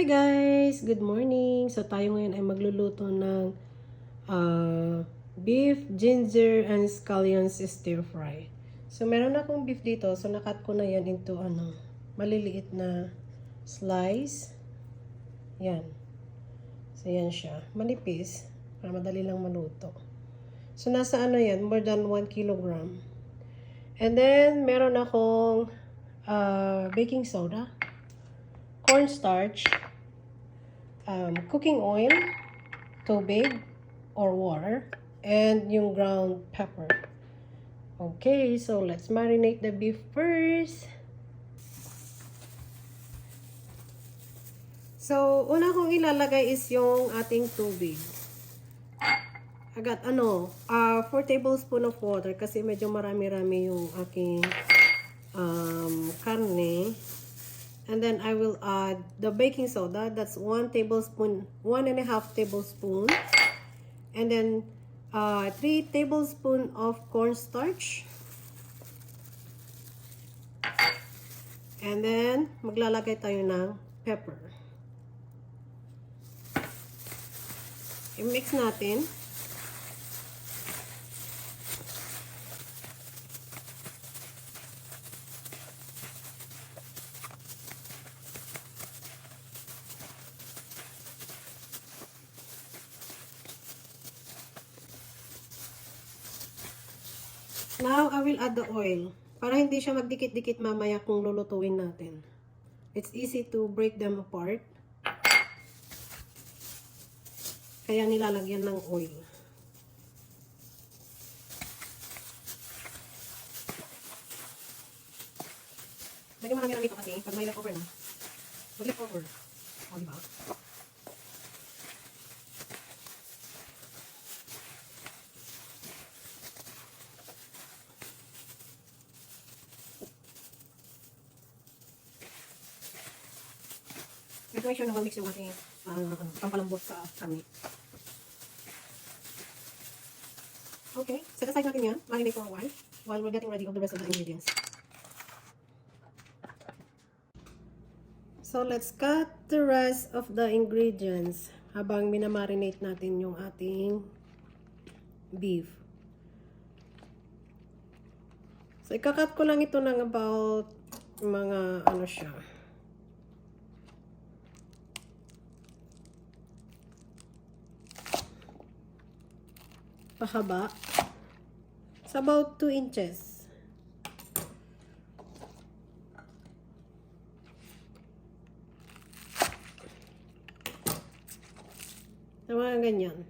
Hi guys! Good morning! So tayo ngayon ay magluluto ng beef, ginger, and scallions stir fry. So meron akong beef dito. So nakat ko na yan into maliliit na slice. Yan. So yan siya. Manipis. Para madali lang maluto. So nasa yan? More than 1 kilogram. And then meron akong baking soda, cornstarch, cooking oil, tubig or water, and yung ground pepper. Okay, so let's marinate the beef first. So, una kong ilalagay is yung ating tubig. Agad 4 tablespoon of water kasi medyo marami-rami yung aking karne. And then I will add the baking soda. That's 1 tablespoon, 1.5 tablespoon. And then 3 tablespoon of cornstarch. And then maglalagay tayo ng pepper. I-mix natin. Now, I will add the oil. Para hindi siya magdikit-dikit mamaya kung lulutuin natin. It's easy to break them apart. Kaya nilalagyan ng oil. Lagyan mo lang dito kasi pag may leftover na. Mag-leftover. O, diba? Make sure na mag-mix yung ating pampalambot sa kami. Okay, set aside natin yan. Marinate for a while we're getting ready of the rest of the ingredients. So, let's cut the rest of the ingredients habang minamarinate natin yung ating beef. So, ikakat ko lang ito ng about mga siya. Pahaba. It's about 2 inches. So, mga ganyan.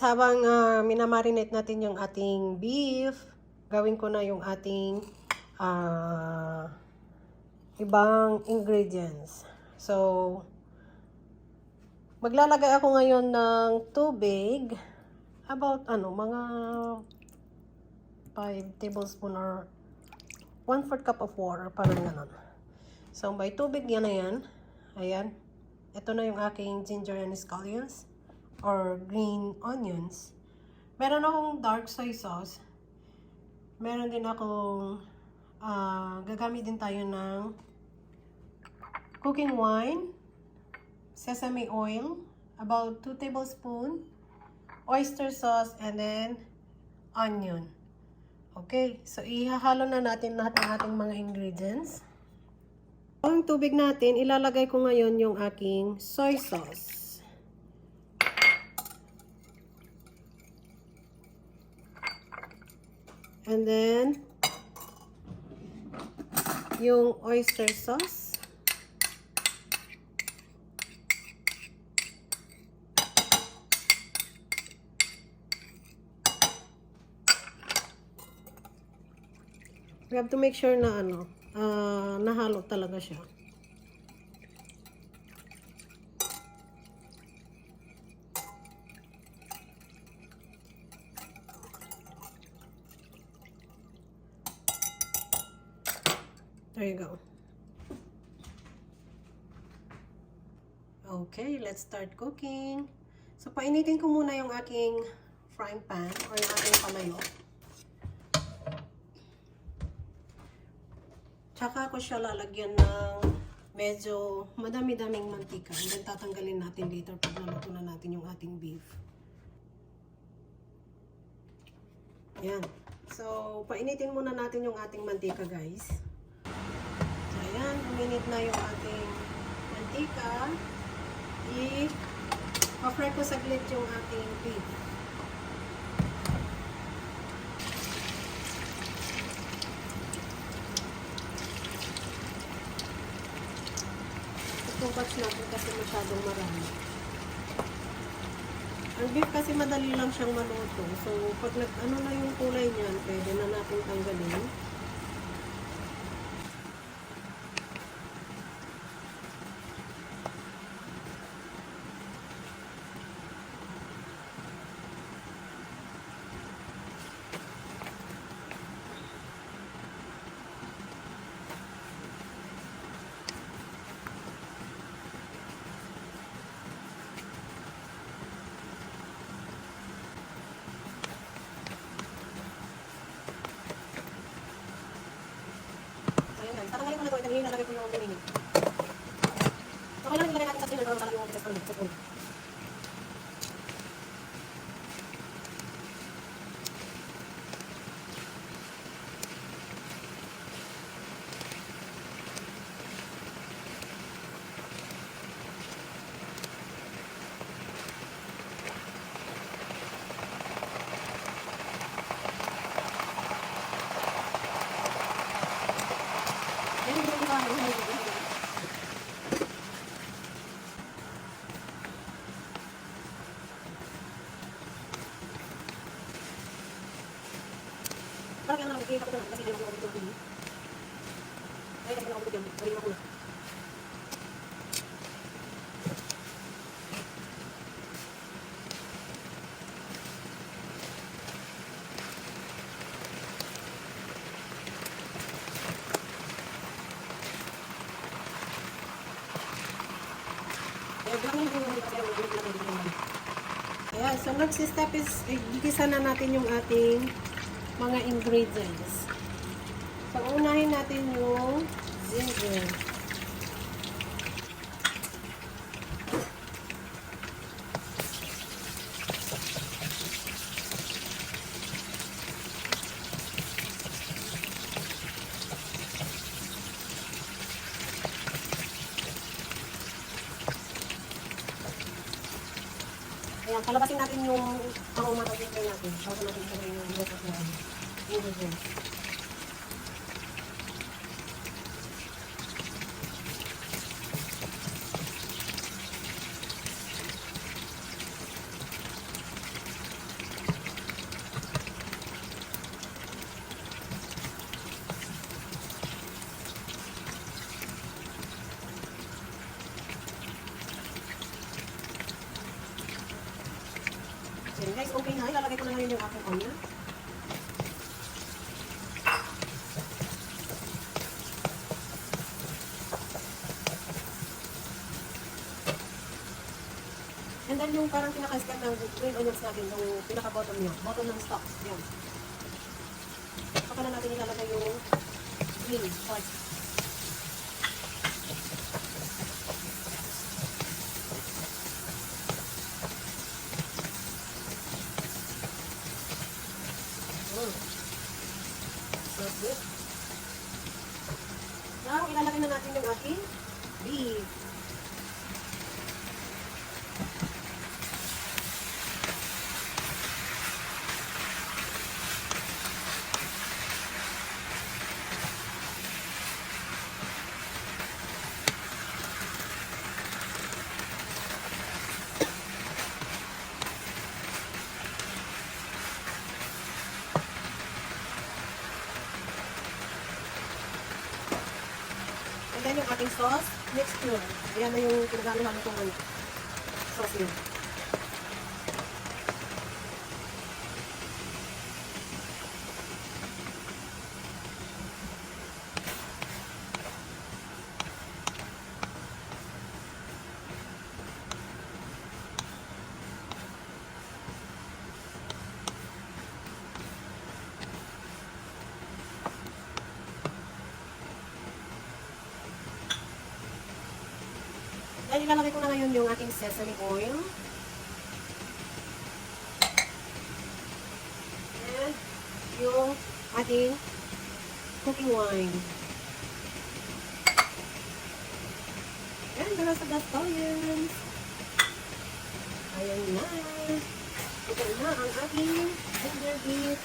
Habang minamarinate natin yung ating beef, gawin ko na yung ating ibang ingredients. So, maglalagay ako ngayon ng tubig, about mga 5 tablespoon or 1/4 cup of water, parang ganon. So, may tubig yan na yan. Ayan. Ito na yung aking ginger and scallions or green onions. Meron akong dark soy sauce. Meron din akong gagamit din tayo ng cooking wine, sesame oil, about 2 tablespoons, oyster sauce, and then onion. Okay, so ihahalo na natin lahat ng ating mga ingredients. Ang tubig natin, ilalagay ko ngayon yung aking soy sauce. And then, yung oyster sauce. We have to make sure na nahalo talaga siya. There you go. Okay, let's start cooking. So, painitin ko muna yung aking frying pan or yung aking palayo. Tsaka ko siya lalagyan ng medyo madami-daming mantika. And then tatanggalin natin later pag naluto na natin yung ating beef. Yan. So, painitin muna natin yung ating mantika, guys. So, ayan. Uminit na yung ating mantika. I-fry ko saglit yung ating beef. Batch natin kasi masyadong marami. Ang beef kasi madali lang siyang maluto. So, pag ano na yung kulay niyan, pwede na natin tanggalin. Tatanggalin ko na ito. Ito yung nalagay ko yung pinili. Okay lang nilagay natin sa pinili. Pero talagang yung pinili sa pinili. Parang yan lang, kita ko na kasi hindi ako dito dito. Ay, kasi ako dito. Pwede ako na. Ayan, so next step is igisa na natin yung ating mga ingredients. So, unahin natin yung ginger. Ayan, palabasin natin yung aroma ng ginger natin. Bago natin ilagay yung ingredients. So guys, okay na. Ilalagay ko na ngayon yung aking onion. natin yung parang pinaka-step ng green onions natin, yung pinaka-bottom niya. Bottom ng stalks. Yan. Saka na natin ilalagay yung green part. So good. Now, ilalagay na natin yung ating beef. And then yung ating sauce, mixture. Ayan na yung pinag-halo-halo kong sauce niya. Then, ilalagay ko na ngayon yung ating sesame oil. And yung ating cooking wine. And the rest of the scallions. Ayan na. Ito na ang ating ginger beef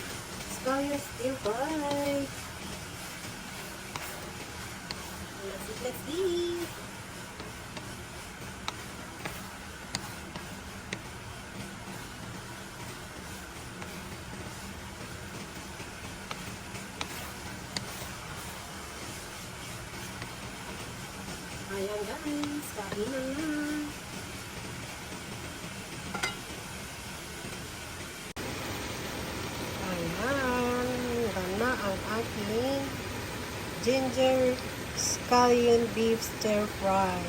scallion stir fry. Let's eat. Ayan guys, kain na yan. Ayan, yan na ang ating ginger scallion beef stir fry.